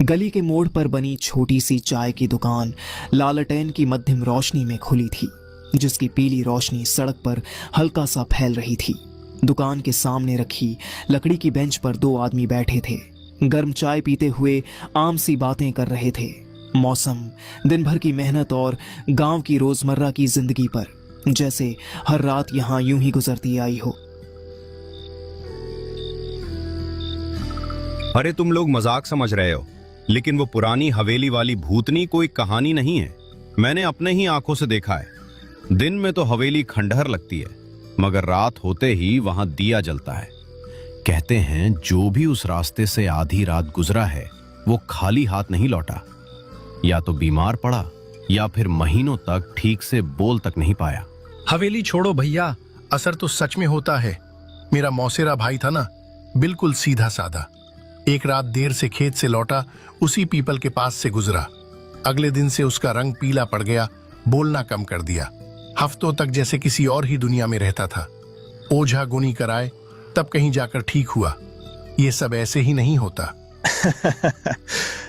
गली के मोड़ पर बनी छोटी सी चाय की दुकान लालटेन की मध्यम रोशनी में खुली थी, जिसकी पीली रोशनी सड़क पर हल्का सा फैल रही थी। दुकान के सामने रखी लकड़ी की बेंच पर दो आदमी बैठे थे, गर्म चाय पीते हुए आम सी बातें कर रहे थे। मौसम, दिन भर की मेहनत और गांव की रोजमर्रा की जिंदगी पर, जैसे हर रात यहां यूं ही गुजरती आई हो। अरे तुम लोग मजाक समझ रहे हो, लेकिन वो पुरानी हवेली वाली भूतनी कोई कहानी नहीं है। मैंने अपने ही आंखों से देखा है। दिन में तो हवेली खंडहर लगती है, मगर रात होते ही वहां दिया जलता है। कहते हैं जो भी उस रास्ते से आधी रात गुजरा है वो खाली हाथ नहीं लौटा। या तो बीमार पड़ा या फिर महीनों तक ठीक से बोल तक नहीं पाया। हवेली छोड़ो भैया, असर तो सच में होता है। मेरा मौसेरा भाई था ना, बिल्कुल सीधा साधा। एक रात देर से खेत से लौटा, उसी पीपल के पास से गुजरा। अगले दिन से उसका रंग पीला पड़ गया, बोलना कम कर दिया। हफ्तों तक जैसे किसी और ही दुनिया में रहता था। ओझा गुनी कराए तब कहीं जाकर ठीक हुआ। ये सब ऐसे ही नहीं होता।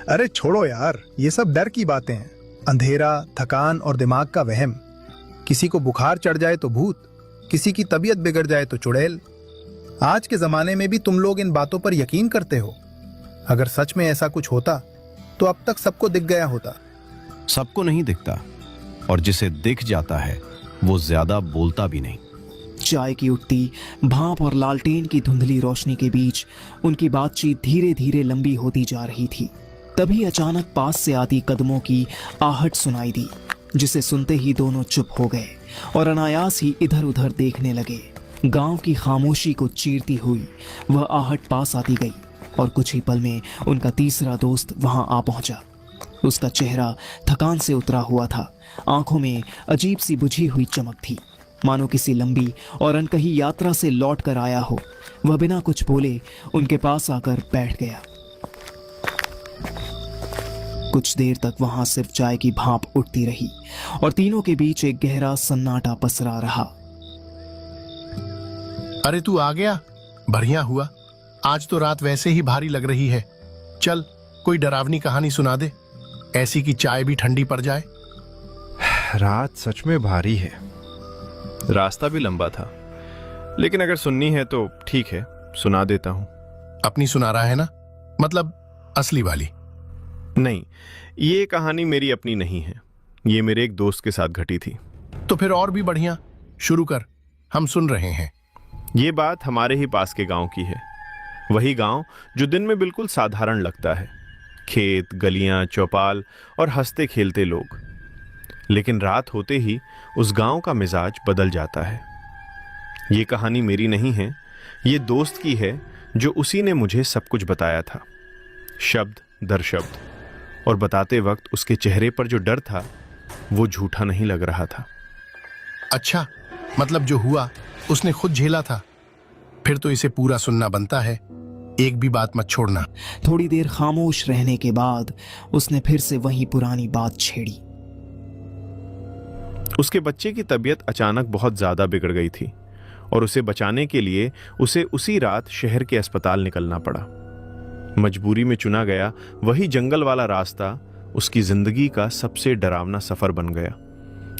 अरे छोड़ो यार, ये सब डर की बातें हैं। अंधेरा, थकान और दिमाग का वहम। किसी को बुखार चढ़ जाए तो भूत, किसी की तबीयत बिगड़ जाए तो चुड़ैल। आज के जमाने में भी तुम लोग इन बातों पर यकीन करते हो। अगर सच में ऐसा कुछ होता तो अब तक सबको दिख गया होता। सबको नहीं दिखता, और जिसे दिख जाता है वो ज्यादा बोलता भी नहीं। चाय की उठती भाप और लालटेन की धुंधली रोशनी के बीच उनकी बातचीत धीरे धीरे लंबी होती जा रही थी। तभी अचानक पास से आती कदमों की आहट सुनाई दी, जिसे सुनते ही दोनों चुप हो गए और अनायास ही इधर उधर देखने लगे। गांव की खामोशी को चीरती हुई वह आहट पास आती गई और कुछ ही पल में उनका तीसरा दोस्त वहां आ पहुंचा। उसका चेहरा थकान से उतरा हुआ था, आंखों में अजीब सी बुझी हुई चमक थी, मानो किसी लंबी और अनकही यात्रा से लौट कर आया हो। वह बिना कुछ बोले उनके पास आकर बैठ गया। कुछ देर तक वहां सिर्फ चाय की भाप उठती रही और तीनों के बीच एक गहरा सन्नाटा पसरा रहा। अरे तू आ गया, बढ़िया हुआ। आज तो रात वैसे ही भारी लग रही है। चल कोई डरावनी कहानी सुना दे, ऐसी कि चाय भी ठंडी पड़ जाए। रात सच में भारी है, रास्ता भी लंबा था, लेकिन अगर सुननी है तो ठीक है, सुना देता हूं। अपनी सुना रहा है ना, मतलब असली वाली? नहीं, ये कहानी मेरी अपनी नहीं है, ये मेरे एक दोस्त के साथ घटी थी। तो फिर और भी बढ़िया, शुरू कर, हम सुन रहे हैं। ये बात हमारे ही पास के गांव की है। वही गांव जो दिन में बिल्कुल साधारण लगता है, खेत, गलियां, चौपाल और हंसते खेलते लोग। लेकिन रात होते ही उस गांव का मिजाज बदल जाता है। ये कहानी मेरी नहीं है, ये दोस्त की है, जो उसी ने मुझे सब कुछ बताया था, शब्द दर शब्द। और बताते वक्त उसके चेहरे पर जो डर था वो झूठा नहीं लग रहा था। अच्छा, मतलब जो हुआ उसने खुद झेला था? फिर तो इसे पूरा सुनना बनता है, एक भी बात मत छोड़ना। थोड़ी देर खामोश रहने के बाद उसने फिर से वही पुरानी बात छेड़ी। उसके बच्चे की तबीयत अचानक बहुत ज्यादा बिगड़ गई थी और उसे बचाने के लिए उसे उसी रात शहर के अस्पताल निकलना पड़ा। मजबूरी में चुना गया वही जंगल वाला रास्ता उसकी जिंदगी का सबसे डरावना सफर बन गया,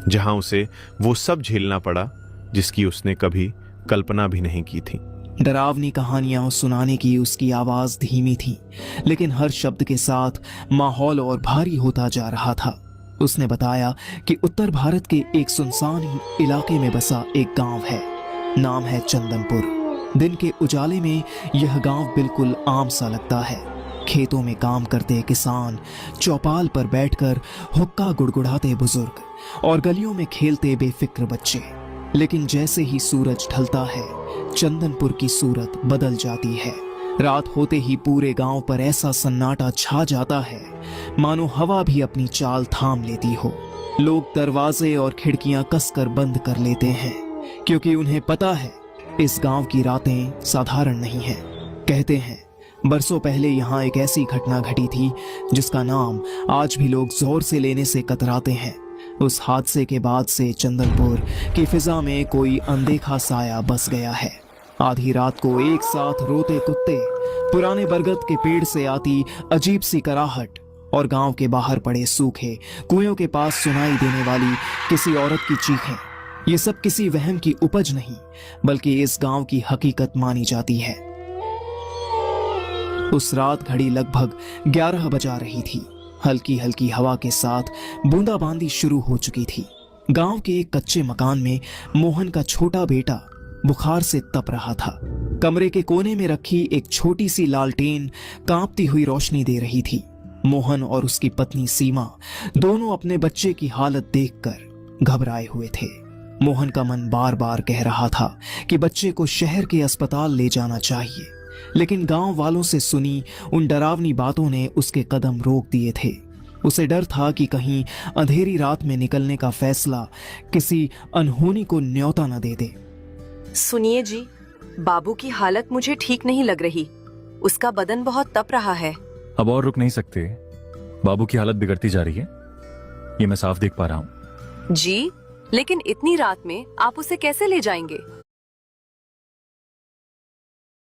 जहां उसे वो सब झेलना पड़ा जिसकी उसने कभी कल्पना भी नहीं की थी। डरावनी कहानियां सुनाने की उसकी आवाज धीमी थी, लेकिन हर शब्द के साथ माहौल और भारी होता जा रहा था। उसने बताया कि उत्तर भारत के एक सुनसान इलाके में बसा एक गांव है, नाम है चंदनपुर। दिन के उजाले में यह गांव बिल्कुल आम सा लगता है। खेतों में काम करते किसान, चौपाल पर बैठकर हुक्का गुड़गुड़ाते बुजुर्ग और गलियों में खेलते बेफिक्र बच्चे। लेकिन जैसे ही सूरज ढलता है, चंदनपुर की सूरत बदल जाती है। रात होते ही पूरे गांव पर ऐसा सन्नाटा छा जाता है मानो हवा भी अपनी चाल थाम लेती हो। लोग दरवाजे और खिड़कियां कसकर बंद कर लेते हैं, क्योंकि उन्हें पता है इस गांव की रातें साधारण नहीं हैं। कहते हैं बरसों पहले यहाँ एक ऐसी घटना घटी थी जिसका नाम आज भी लोग जोर से लेने से कतराते हैं। उस हादसे के बाद से चंदनपुर की फिजा में कोई अनदेखा साया बस गया है। आधी रात को एक साथ रोते कुत्ते, पुराने बरगद के पेड़ से आती अजीब सी कराहट और गांव के बाहर पड़े सूखे कुएं के पास सुनाई देने वाली किसी औरत की चीखें, ये सब किसी वहम की उपज नहीं बल्कि इस गांव की हकीकत मानी जाती है। उस रात घड़ी लगभग 11 बजा रही थी। हल्की हल्की हवा के साथ बूंदाबांदी शुरू हो चुकी थी। गांव के एक कच्चे मकान में मोहन का छोटा बेटा बुखार से तप रहा था। कमरे के कोने में रखी एक छोटी सी लालटेन कांपती हुई रोशनी दे रही थी। मोहन और उसकी पत्नी सीमा दोनों अपने बच्चे की हालत देखकर घबराए हुए थे। मोहन का मन बार बार कह रहा था कि बच्चे को शहर के अस्पताल ले जाना चाहिए, लेकिन गांव वालों से सुनी उन डरावनी बातों ने उसके कदम रोक दिए थे। उसे डर था कि कहीं अंधेरी रात में निकलने का फैसला किसी अनहोनी को न्योता न दे दे। सुनिए जी, बाबू की हालत मुझे ठीक नहीं लग रही। उसका बदन बहुत तप रहा है। अब और रुक नहीं सकते। बाबू की हालत बिगड़ती जा रही है, ये मैं साफ देख पा रहा हूँ। जी, लेकिन इतनी रात में आप उसे कैसे ले जाएंगे?